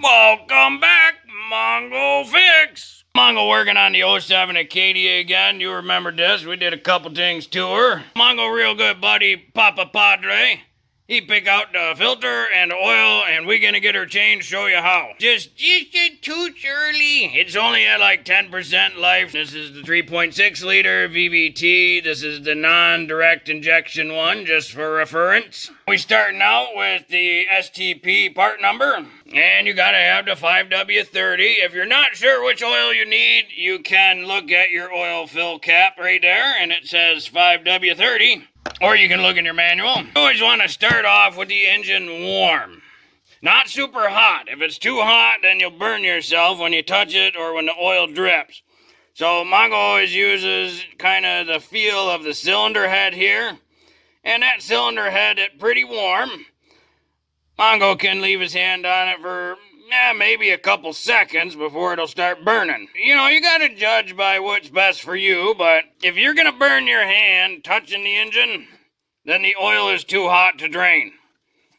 Welcome back, Mongo Fix. Mongo working on the '07 Acadia again. You remember this. We did a couple things to her. Mongo real good buddy, Papa Padre. He pick out the filter and the oil, and we gonna get her changed, show you how. Just a tooch early. It's only at like 10% life. This is the 3.6 liter VVT. This is the non-direct injection one, just for reference. We starting out with the STP part number, and you gotta have the 5W30. If you're not sure which oil you need, you can look at your oil fill cap right there, and it says 5W30. Or you can look in your manual. You always want to start off with the engine warm. Not super hot. If it's too hot, then you'll burn yourself when you touch it or when the oil drips. So Mongo always uses kind of the feel of the cylinder head here. And that cylinder head is pretty warm. Mongo can leave his hand on it for maybe a couple seconds before it'll start burning. You know, you gotta judge by what's best for you, but if you're gonna burn your hand touching the engine, then the oil is too hot to drain.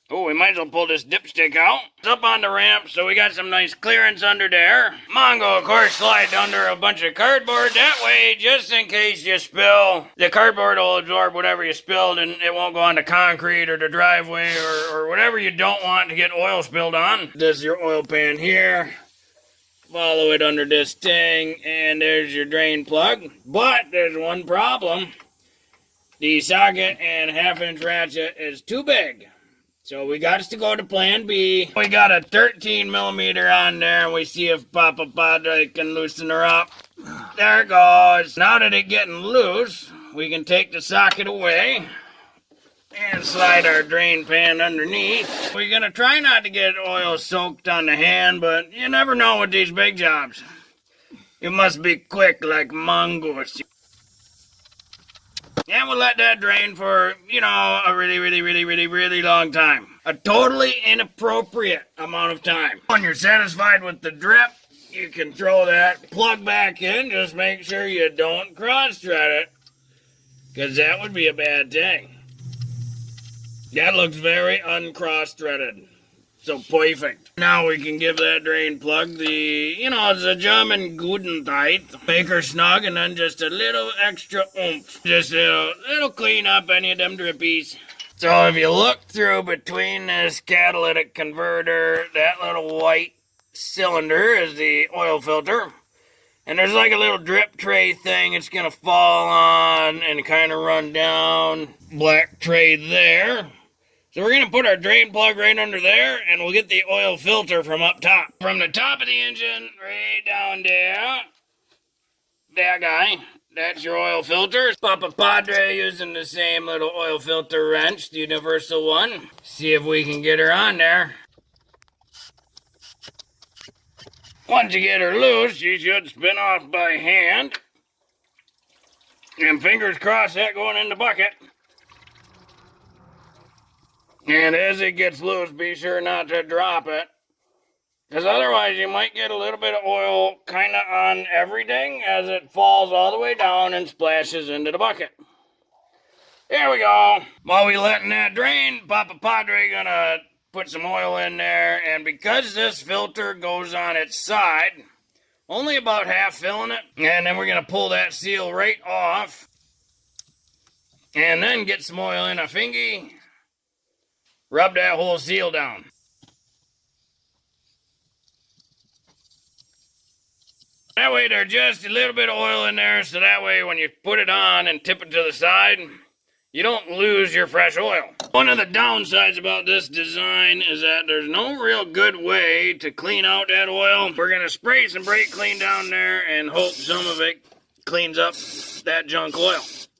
Oh, we might as well pull this dipstick out. It's up on the ramp, so we got some nice clearance under there. Mongo, of course, slides under a bunch of cardboard. That way, just in case you spill, the cardboard will absorb whatever you spilled and it won't go on the concrete or the driveway or whatever you don't want to get oil spilled on. This is your oil pan here. Follow it under this thing, and there's your drain plug. But there's one problem. The socket and half-inch ratchet is too big. So we got us to go to plan B. We got a 13 millimeter on there, and we see if Papa Padre can loosen her up. There it goes. Now that it's getting loose, we can take the socket away and slide our drain pan underneath. We're gonna try not to get oil soaked on the hand, but you never know with these big jobs. You must be quick like mongoose. And we'll let that drain for, you know, a really long time. A totally inappropriate amount of time. When you're satisfied with the drip, you can throw that plug back in. Just make sure you don't cross-thread it, because that would be a bad thing. That looks very uncross-threaded. So perfect. Now we can give that drain plug it's a German guten Zeit. Make her snug, and then just a little extra oomph. Just a little clean up any of them drippies. So if you look through between this catalytic converter, that little white cylinder is the oil filter. And there's like a little drip tray thing it's gonna fall on and kind of run down. Black tray there. So we're going to put our drain plug right under there, and we'll get the oil filter from up top. From the top of the engine, right down there. That guy. That's your oil filter. Papa Padre using the same little oil filter wrench, the universal one. See if we can get her on there. Once you get her loose, she should spin off by hand. And fingers crossed that going in the bucket. And as it gets loose, be sure not to drop it. Because otherwise you might get a little bit of oil kind of on everything as it falls all the way down and splashes into the bucket. There we go. While we letting that drain, Papa Padre gonna put some oil in there. And because this filter goes on its side, only about half filling it. And then we're gonna pull that seal right off. And then get some oil in a fingy. Rub that whole seal down. That way there's just a little bit of oil in there, so that way when you put it on and tip it to the side, you don't lose your fresh oil. One of the downsides about this design is that there's no real good way to clean out that oil. We're going to spray some brake clean down there and hope some of it cleans up that junk oil.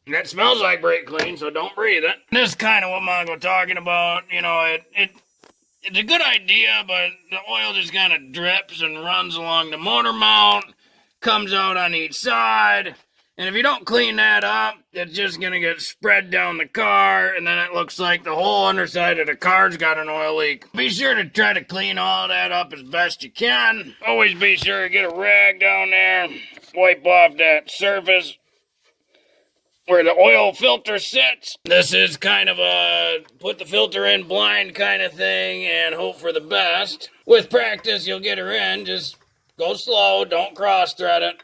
That smells like brake clean, so don't breathe it. This is kind of what Mongo talking about. You know, it's a good idea, but the oil just kind of drips and runs along the motor mount, comes out on each side, and if you don't clean that up, it's just going to get spread down the car, and then it looks like the whole underside of the car's got an oil leak. Be sure to try to clean all that up as best you can. Always be sure to get a rag down there, wipe off that surface. where the oil filter sits. This is kind of a put the filter in blind kind of thing and hope for the best. With practice, you'll get her in. Just go slow, don't cross thread it.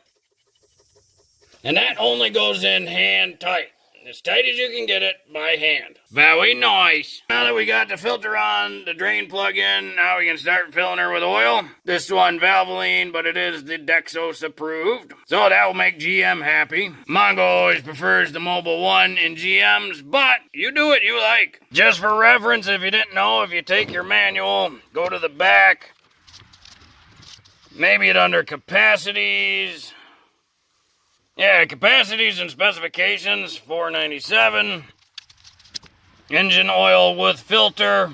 And that only goes in hand tight. As tight as you can get it by hand. Very nice. Now that we got the filter on, the drain plug in, now we can start filling her with oil. This one Valvoline, but it is the Dexos approved. So that will make GM happy. Mongo always prefers the Mobile 1 in GMs, but you do what you like. Just for reference, if you didn't know, if you take your manual, go to the back, maybe it under capacities. Yeah, capacities and specifications, $4.97. Engine oil with filter.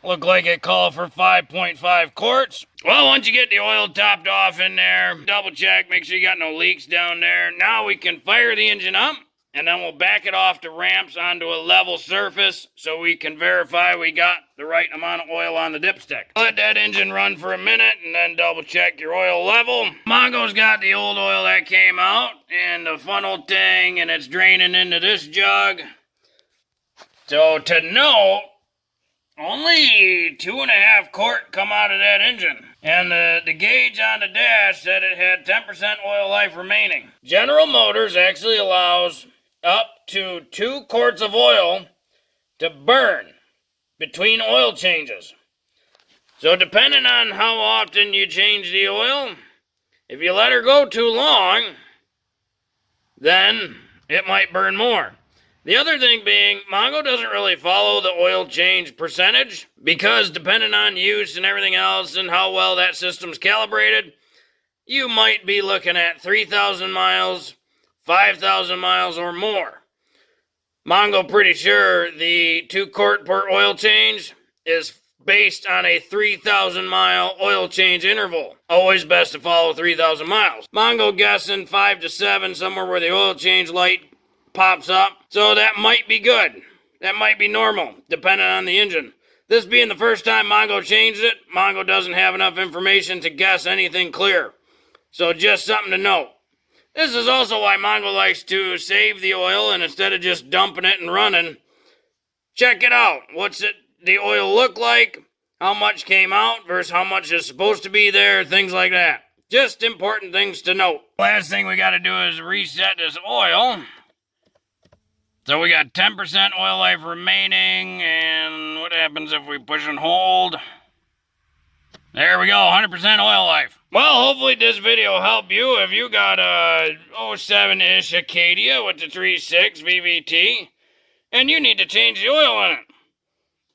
Look like it called for 5.5 quarts. Well, once you get the oil topped off in there, double check, make sure you got no leaks down there. Now we can fire the engine up, and then we'll back it off the ramps onto a level surface so we can verify we got the right amount of oil on the dipstick. Let that engine run for a minute and then double check your oil level. Mongo's got the old oil that came out in the funnel thing and it's draining into this jug. So to note, only 2.5 quart come out of that engine. And the gauge on the dash said it had 10% oil life remaining. General Motors actually allows up to 2 quarts of oil to burn between oil changes. So depending on how often you change the oil, if you let her go too long, then it might burn more. The other thing being, Mongo doesn't really follow the oil change percentage because depending on use and everything else and how well that system's calibrated, you might be looking at 3,000 miles, 5,000 miles or more. Mongo pretty sure the 2 quart per oil change is based on a 3,000 mile oil change interval. Always best to follow 3,000 miles. Mongo guessing 5 to 7, somewhere where the oil change light pops up. So that might be good. That might be normal, depending on the engine. This being the first time Mongo changed it, Mongo doesn't have enough information to guess anything clear. So just something to note. This is also why Mongo likes to save the oil and instead of just dumping it and running, check it out. What's the oil look like? How much came out versus how much is supposed to be there? Things like that. Just important things to note. Last thing we got to do is reset this oil. So we got 10% oil life remaining, and what happens if we push and hold? There we go, 100% oil life. Well, hopefully this video helped you. If you got a 07-ish Acadia with the 3.6 VVT, and you need to change the oil in it.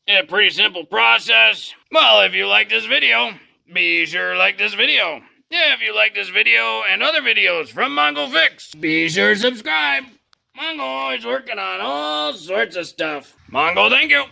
It's a pretty simple process. Well, if you like this video, be sure to like this video. Yeah, if you like this video and other videos from Mongo Fix, be sure to subscribe. Mongo always working on all sorts of stuff. Mongo, thank you.